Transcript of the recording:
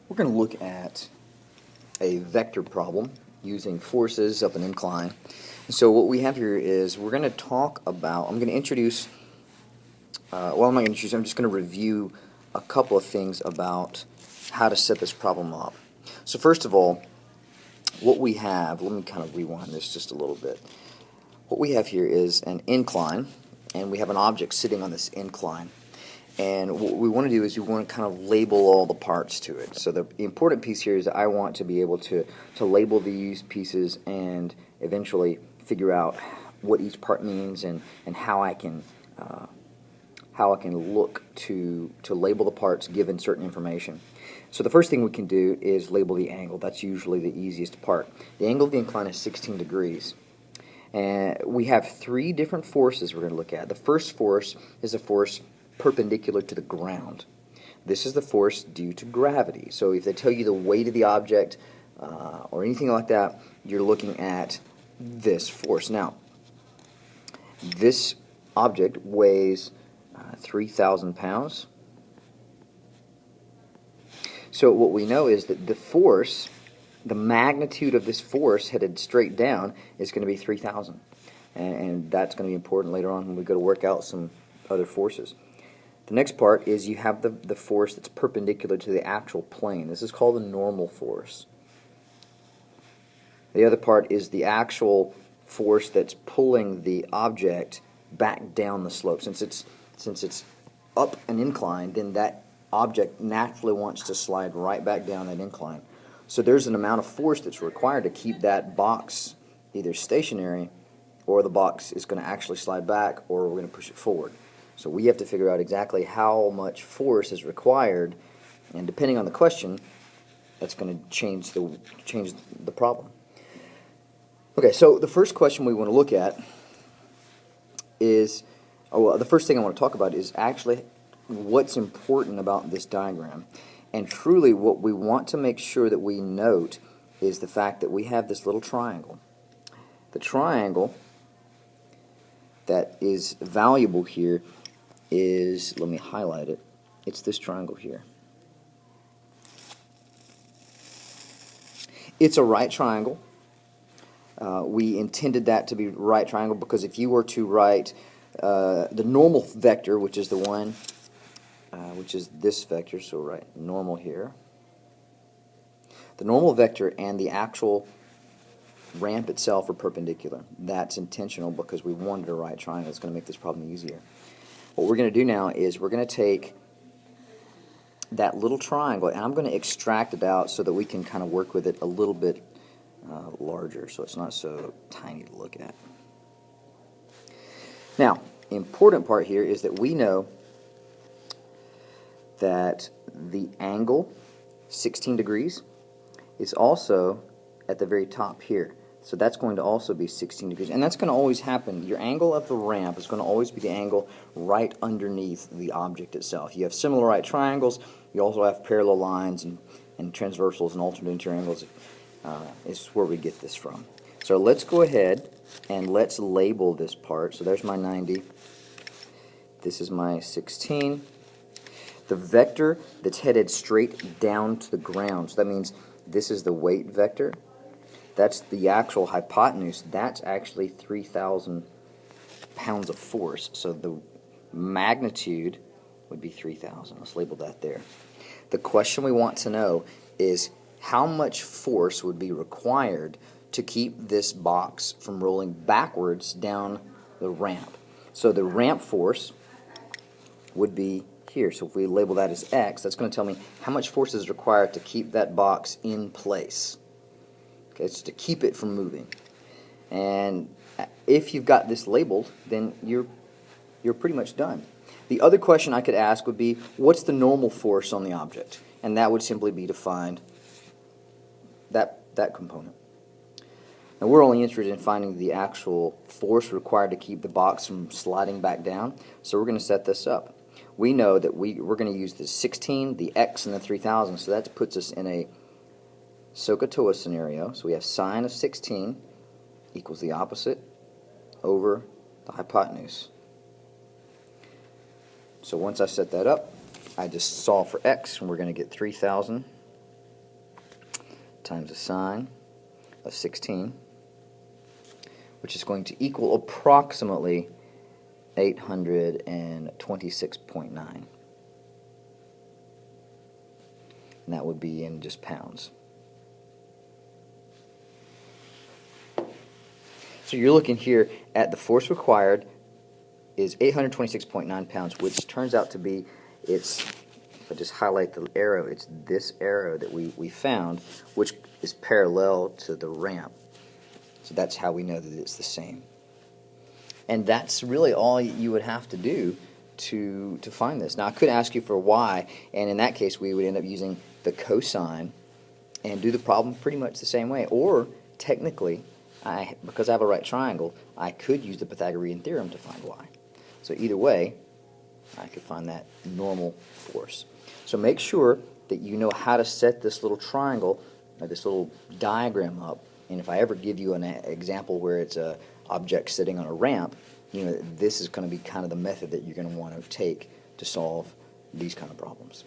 We're going to look at a vector problem using forces up an incline. So what we have here is we're going to talk about, I'm going to introduce, I'm just going to review a couple of things about how to set this problem up. So first of all, what we have, let me kind of rewind this just a little bit. What we have here is an incline, and we have an object sitting on this incline. And what we want to do is we want to kind of label all the parts to it. So the important piece here is that I want to be able to label these pieces and eventually figure out what each part means and how I can look to label the parts given certain information. So the first thing we can do is label the angle. That's usually the easiest part. The angle of the incline is 16 degrees. And we have three different forces we're going to look at. The first force is a force perpendicular to the ground. This is the force due to gravity. So if they tell you the weight of the object or anything like that, you're looking at this force. Now, this object weighs 3,000 pounds. So what we know is that the force, the magnitude of this force headed straight down is going to be 3,000. And that's going to be important later on when we go to work out some other forces. The next part is you have the force that's perpendicular to the actual plane. This is called the normal force. The other part is the actual force that's pulling the object back down the slope. Since it's up an incline, then that object naturally wants to slide right back down that incline. So there's an amount of force that's required to keep that box either stationary, or the box is going to actually slide back, or we're going to push it forward. So we have to figure out exactly how much force is required, and depending on the question, that's going to change the problem. Okay, so the first question we want to look at is, the first thing I want to talk about is actually what's important about this diagram. And truly what we want to make sure that we note is the fact that we have this little triangle. The triangle that is valuable here is, let me highlight it, it's this triangle here. It's a right triangle. We intended that to be right triangle because if you were to write the normal vector, which is the one, which is this vector, so write normal here. The normal vector and the actual ramp itself are perpendicular. That's intentional because we wanted a right triangle. It's going to make this problem easier. What we're going to do now is we're going to take that little triangle and I'm going to extract it out so that we can kind of work with it a little bit larger so it's not so tiny to look at. Now, important part here is that we know that the angle, 16 degrees, is also at the very top here. So that's going to also be 16 degrees. And that's going to always happen. Your angle of the ramp is going to always be the angle right underneath the object itself. You have similar right triangles. You also have parallel lines and transversals and alternate interior angles. Is where we get this from. So let's go ahead and let's label this part. So there's my 90. This is my 16. The vector that's headed straight down to the ground. So that means this is the weight vector. That's the actual hypotenuse. That's actually 3,000 pounds of force. So the magnitude would be 3,000. Let's label that there. The question we want to know is how much force would be required to keep this box from rolling backwards down the ramp. So the ramp force would be here. So if we label that as X, that's going to tell me how much force is required to keep that box in place. Okay, it's to keep it from moving. And if you've got this labeled, then you're pretty much done. The other question I could ask would be, what's the normal force on the object? And that would simply be to find that component. Now we're only interested in finding the actual force required to keep the box from sliding back down, so we're going to set this up. We know that we're going to use the 16, the X, and the 3,000, so that puts us in a SOHCAHTOA scenario. So we have sine of 16 equals the opposite over the hypotenuse. So once I set that up, I just solve for X, and we're going to get 3,000 times the sine of 16, which is going to equal approximately 826.9. And that would be in just pounds. So you're looking here at the force required is 826.9 pounds, which turns out to be, if I just highlight the arrow, it's this arrow that we found, which is parallel to the ramp. So that's how we know that it's the same. And that's really all you would have to do to find this. Now, I could ask you for y, and in that case, we would end up using the cosine and do the problem pretty much the same way. Or, technically, because I have a right triangle, I could use the Pythagorean theorem to find y. So either way, I could find that normal force. So make sure that you know how to set this little triangle, or this little diagram up. And if I ever give you an example where it's an object sitting on a ramp, you know, this is going to be kind of the method that you're going to want to take to solve these kind of problems.